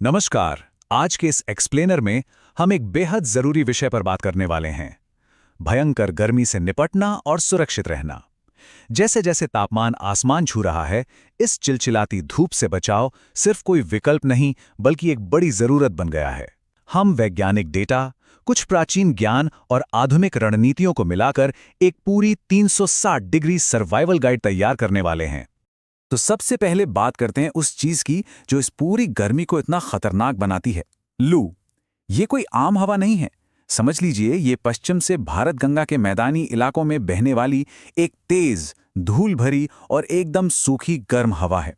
नमस्कार। आज के इस एक्सप्लेनर में हम एक बेहद जरूरी विषय पर बात करने वाले हैं। भयंकर गर्मी से निपटना और सुरक्षित रहना। जैसे जैसे तापमान आसमान छू रहा है, इस चिलचिलाती धूप से बचाव सिर्फ कोई विकल्प नहीं बल्कि एक बड़ी जरूरत बन गया है। हम वैज्ञानिक डेटा, कुछ प्राचीन ज्ञान और आधुनिक रणनीतियों को मिलाकर एक पूरी 360 डिग्री सर्वाइवल गाइड तैयार करने वाले हैं। तो सबसे पहले बात करते हैं उस चीज की जो इस पूरी गर्मी को इतना खतरनाक बनाती है, लू। ये कोई आम हवा नहीं है। समझ लीजिए, ये पश्चिम से भारत गंगा के मैदानी इलाकों में बहने वाली एक तेज, धूल भरी और एकदम सूखी गर्म हवा है।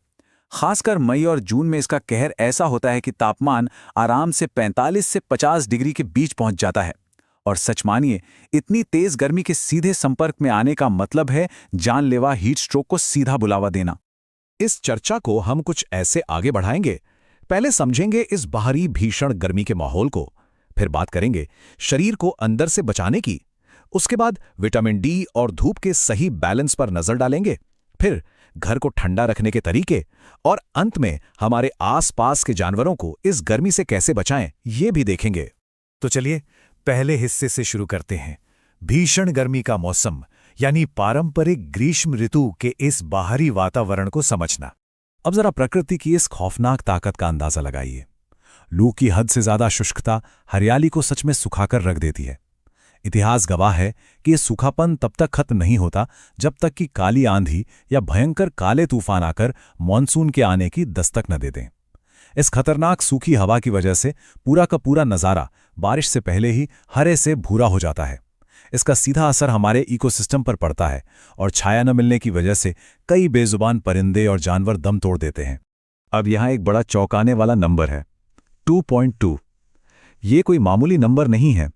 खासकर मई और जून में इसका कहर ऐसा होता है कि तापमान आराम से 45 से 50 डिग्री के बीच पहुंच जाता है। और सच मानिए, इतनी तेज गर्मी के सीधे संपर्क में आने का मतलब है जानलेवा हीट स्ट्रोक को सीधा बुलावा देना। इस चर्चा को हम कुछ ऐसे आगे बढ़ाएंगे। पहले समझेंगे इस बाहरी भीषण गर्मी के माहौल को, फिर बात करेंगे शरीर को अंदर से बचाने की। उसके बाद विटामिन डी और धूप के सही बैलेंस पर नजर डालेंगे, फिर घर को ठंडा रखने के तरीके, और अंत में हमारे आसपास के जानवरों को इस गर्मी से कैसे बचाएं, ये भी देखेंगे। तो चलिए पहले हिस्से से शुरू करते हैं। भीषण गर्मी का मौसम यानी पारंपरिक ग्रीष्म ऋतु के इस बाहरी वातावरण को समझना। अब जरा प्रकृति की इस खौफनाक ताकत का अंदाजा लगाइए। लू की हद से ज्यादा शुष्कता हरियाली को सच में सुखाकर रख देती है। इतिहास गवाह है कि यह सूखापन तब तक खत्म नहीं होता जब तक कि काली आंधी या भयंकर काले तूफान आकर मानसून के आने की दस्तक न दे दें। इस खतरनाक सूखी हवा की वजह से पूरा का पूरा नज़ारा बारिश से पहले ही हरे से भूरा हो जाता है। इसका सीधा असर हमारे इकोसिस्टम पर पड़ता है और छाया न मिलने की वजह से कई बेजुबान परिंदे और जानवर दम तोड़ देते हैं। अब यहाँ एक बड़ा चौंकाने वाला नंबर है, 2.2। ये कोई मामूली नंबर नहीं है।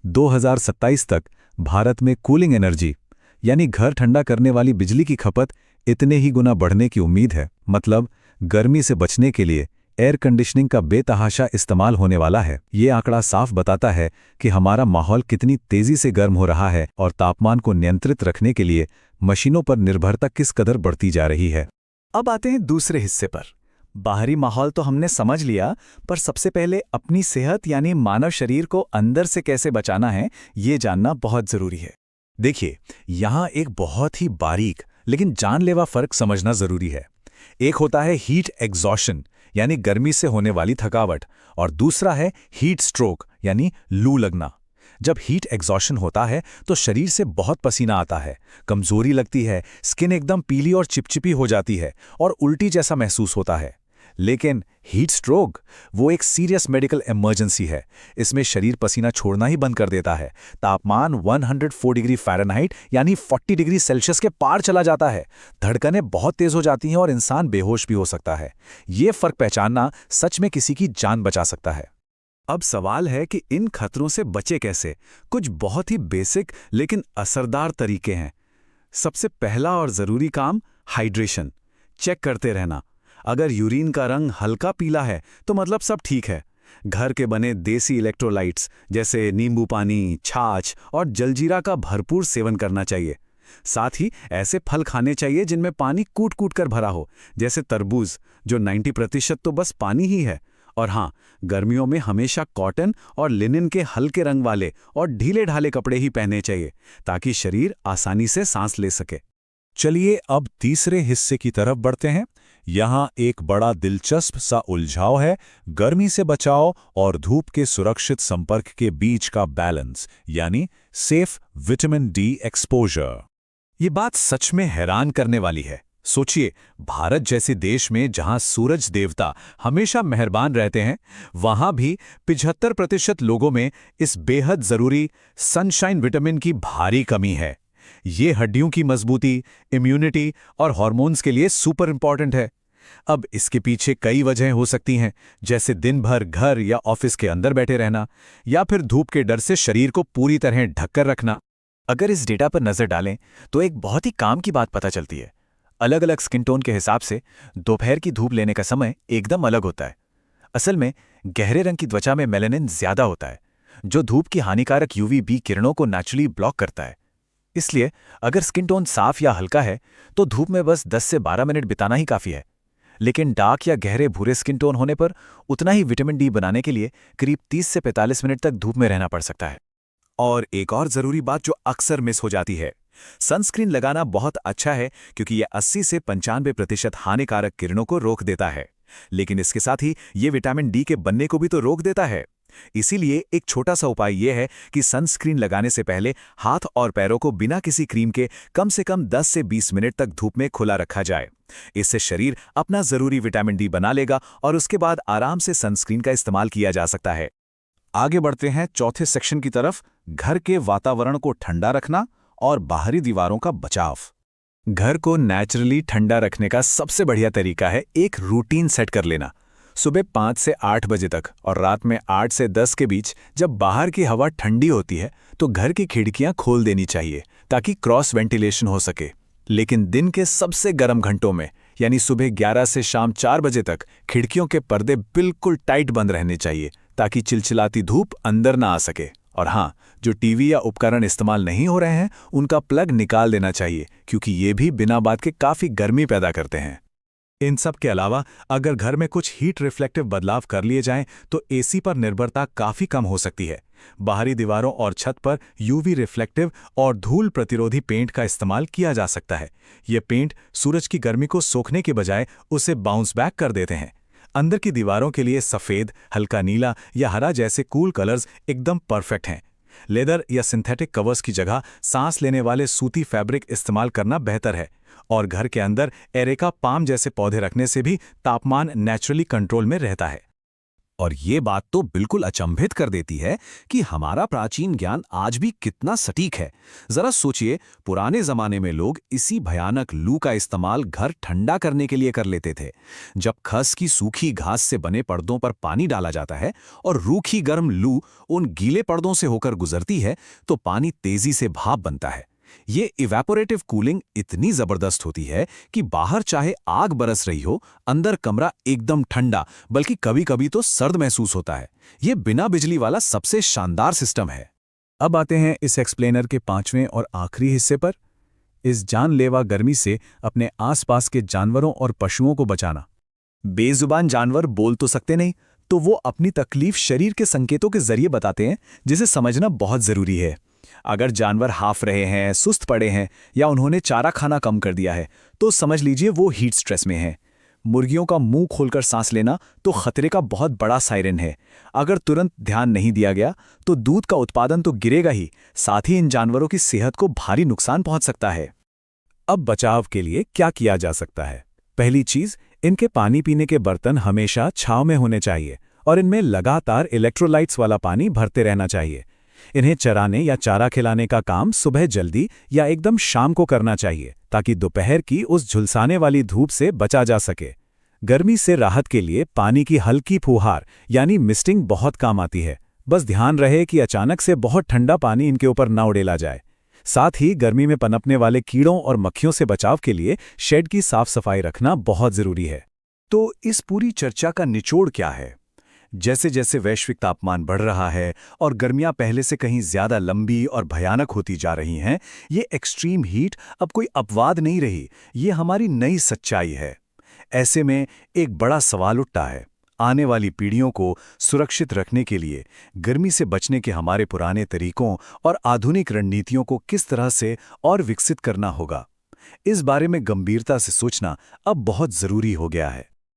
2027 तक भारत में कूलिंग एनर्जी यानी घर ठंडा करने वाली बिजली की खपत इतने ही गुना बढ़ने की उम्मीद है। मतलब गर्मी से बचने के लिए एयर कंडीशनिंग का बेतहाशा इस्तेमाल होने वाला है। ये आंकड़ा साफ बताता है कि हमारा माहौल कितनी तेजी से गर्म हो रहा है और तापमान को नियंत्रित रखने के लिए मशीनों पर निर्भरता किस कदर बढ़ती जा रही है। अब आते हैं दूसरे हिस्से पर। बाहरी माहौल तो हमने समझ लिया, पर सबसे पहले अपनी सेहत यानी मानव शरीर को अंदर से कैसे बचाना है, ये जानना बहुत जरूरी है। देखिए, यहाँ एक बहुत ही बारीक लेकिन जानलेवा फर्क समझना जरूरी है। एक होता है हीट एग्जॉशन यानी गर्मी से होने वाली थकावट, और दूसरा है हीट स्ट्रोक यानी लू लगना। जब हीट एग्जॉशन होता है तो शरीर से बहुत पसीना आता है, कमजोरी लगती है, स्किन एकदम पीली और चिपचिपी हो जाती है और उल्टी जैसा महसूस होता है। लेकिन हीट स्ट्रोक वो एक सीरियस मेडिकल इमरजेंसी है। इसमें शरीर पसीना छोड़ना ही बंद कर देता है। तापमान 104 डिग्री फ़ारेनहाइट यानी 40 डिग्री सेल्सियस के पार चला जाता है। धड़कनें बहुत तेज हो जाती हैं और इंसान बेहोश भी हो सकता है। ये फर्क पहचानना सच में किसी की जान बचा सकता है। अब सवाल है कि इन खतरों से बचे कैसे। कुछ बहुत ही बेसिक लेकिन असरदार तरीके हैं। सबसे पहला और ज़रूरी काम, हाइड्रेशन। चेक करते रहना। अगर यूरिन का रंग हल्का पीला है तो मतलब सब ठीक है। घर के बने देसी इलेक्ट्रोलाइट्स जैसे नींबू पानी, छाछ और जलजीरा का भरपूर सेवन करना चाहिए। साथ ही ऐसे फल खाने चाहिए जिनमें पानी कूट कूट कर भरा हो, जैसे तरबूज, जो 90% तो बस पानी ही है। और हाँ, गर्मियों में हमेशा कॉटन और लिनन के हल्के रंग वाले और ढीले ढाले कपड़े ही पहने चाहिए ताकि शरीर आसानी से सांस ले सके। चलिए अब तीसरे हिस्से की तरफ बढ़ते हैं। यहाँ एक बड़ा दिलचस्प सा उलझाव है, गर्मी से बचाव और धूप के सुरक्षित संपर्क के बीच का बैलेंस यानी सेफ विटामिन डी एक्सपोजर। ये बात सच में हैरान करने वाली है। सोचिए, भारत जैसे देश में जहां सूरज देवता हमेशा मेहरबान रहते हैं, वहां भी 75% लोगों में इस बेहद जरूरी सनशाइन विटामिन की भारी कमी है। ये हड्डियों की मजबूती, इम्यूनिटी और हार्मोन्स के लिए सुपर इंपॉर्टेंट है। अब इसके पीछे कई वजहें हो सकती हैं, जैसे दिन भर घर या ऑफिस के अंदर बैठे रहना, या फिर धूप के डर से शरीर को पूरी तरह ढककर रखना। अगर इस डेटा पर नजर डालें तो एक बहुत ही काम की बात पता चलती है। अलग अलग स्किन टोन के हिसाब से दोपहर की धूप लेने का समय एकदम अलग होता है। असल में गहरे रंग की त्वचा में मेलानिन ज्यादा होता है, जो धूप की हानिकारक यूवी-बी किरणों को नेचुरली ब्लॉक करता है। इसलिए अगर स्किन टोन साफ या हल्का है तो धूप में बस 10 से 12 मिनट बिताना ही काफी है। लेकिन डार्क या गहरे भूरे स्किन टोन होने पर उतना ही विटामिन डी बनाने के लिए करीब 30 से 45 मिनट तक धूप में रहना पड़ सकता है। और एक और जरूरी बात जो अक्सर मिस हो जाती है, सनस्क्रीन लगाना बहुत अच्छा है क्योंकि यह 80 से 95% हानिकारक किरणों को रोक देता है, लेकिन इसके साथ ही ये विटामिन डी के बनने को भी तो रोक देता है। इसीलिए एक छोटा सा उपाय यह है कि सनस्क्रीन लगाने से पहले हाथ और पैरों को बिना किसी क्रीम के कम से कम 10 से 20 मिनट तक धूप में खुला रखा जाए। इससे शरीर अपना जरूरी विटामिन डी बना लेगा और उसके बाद आराम से सनस्क्रीन का इस्तेमाल किया जा सकता है। आगे बढ़ते हैं चौथे सेक्शन की तरफ, घर के वातावरण को ठंडा रखना और बाहरी दीवारों का बचाव। घर को नेचुरली ठंडा रखने का सबसे बढ़िया तरीका है एक रूटीन सेट कर लेना। सुबह 5 से 8 बजे तक और रात में 8 से 10 के बीच जब बाहर की हवा ठंडी होती है तो घर की खिड़कियां खोल देनी चाहिए ताकि क्रॉस वेंटिलेशन हो सके। लेकिन दिन के सबसे गर्म घंटों में यानी सुबह 11 से शाम 4 बजे तक खिड़कियों के पर्दे बिल्कुल टाइट बंद रहने चाहिए ताकि चिलचिलाती धूप अंदर ना आ सके। और हाँ, जो टीवी या उपकरण इस्तेमाल नहीं हो रहे हैं उनका प्लग निकाल देना चाहिए क्योंकि ये भी बिना बात के काफ़ी गर्मी पैदा करते हैं। इन सब के अलावा अगर घर में कुछ हीट रिफ्लेक्टिव बदलाव कर लिए जाएं तो एसी पर निर्भरता काफ़ी कम हो सकती है। बाहरी दीवारों और छत पर यूवी रिफ्लेक्टिव और धूल प्रतिरोधी पेंट का इस्तेमाल किया जा सकता है। ये पेंट सूरज की गर्मी को सोखने के बजाय उसे बाउंस बैक कर देते हैं। अंदर की दीवारों के लिए सफ़ेद, हल्का नीला या हरा जैसे कूल कलर्स एकदम परफेक्ट हैं। लेदर या सिंथेटिक कवर्स की जगह सांस लेने वाले सूती फैब्रिक इस्तेमाल करना बेहतर है। और घर के अंदर एरेका पाम जैसे पौधे रखने से भी तापमान नेचुरली कंट्रोल में रहता है। और ये बात तो बिल्कुल अचंभित कर देती है कि हमारा प्राचीन ज्ञान आज भी कितना सटीक है। जरा सोचिए, पुराने जमाने में लोग इसी भयानक लू का इस्तेमाल घर ठंडा करने के लिए कर लेते थे। जब खस की सूखी घास से बने पर्दों पर पानी डाला जाता है और रूखी गर्म लू उन गीले पर्दों से होकर गुजरती है तो पानी तेजी से भाप बनता है। ये इवेपोरेटिव कूलिंग इतनी जबरदस्त होती है कि बाहर चाहे आग बरस रही हो, अंदर कमरा एकदम ठंडा बल्कि कभी-कभी तो सर्द महसूस होता है। ये बिना बिजली वाला सबसे शानदार सिस्टम है। अब आते हैं इस एक्सप्लेनर के 5वें और आखिरी हिस्से पर, इस जानलेवा गर्मी से अपने आसपास के जानवरों और पशुओं को बचाना। बेजुबान जानवर बोल तो सकते नहीं, तो वो अपनी तकलीफ शरीर के संकेतों के जरिए बताते हैं, जिसे समझना बहुत जरूरी है। अगर जानवर हाफ रहे हैं, सुस्त पड़े हैं या उन्होंने चारा खाना कम कर दिया है तो समझ लीजिए वो हीट स्ट्रेस में हैं। मुर्गियों का मुंह खोलकर सांस लेना तो खतरे का बहुत बड़ा सायरन है। अगर तुरंत ध्यान नहीं दिया गया तो दूध का उत्पादन तो गिरेगा ही, साथ ही इन जानवरों की सेहत को भारी नुकसान पहुंच सकता है। अब बचाव के लिए क्या किया जा सकता है? पहली चीज, इनके पानी पीने के बर्तन हमेशा छांव में होने चाहिए और इनमें लगातार इलेक्ट्रोलाइट्स वाला पानी भरते रहना चाहिए। इन्हें चराने या चारा खिलाने का काम सुबह जल्दी या एकदम शाम को करना चाहिए ताकि दोपहर की उस झुलसाने वाली धूप से बचा जा सके। गर्मी से राहत के लिए पानी की हल्की फुहार यानी मिस्टिंग बहुत काम आती है। बस ध्यान रहे कि अचानक से बहुत ठंडा पानी इनके ऊपर ना उड़ेला जाए। साथ ही गर्मी में पनपने वाले कीड़ों और मक्खियों से बचाव के लिए शेड की साफ सफाई रखना बहुत जरूरी है। तो इस पूरी चर्चा का निचोड़ क्या है? जैसे जैसे वैश्विक तापमान बढ़ रहा है और गर्मियां पहले से कहीं ज्यादा लंबी और भयानक होती जा रही हैं, ये एक्सट्रीम हीट अब कोई अपवाद नहीं रही, ये हमारी नई सच्चाई है। ऐसे में एक बड़ा सवाल उठता है, आने वाली पीढ़ियों को सुरक्षित रखने के लिए गर्मी से बचने के हमारे पुराने तरीकों और आधुनिक रणनीतियों को किस तरह से और विकसित करना होगा। इस बारे में गंभीरता से सोचना अब बहुत जरूरी हो गया है।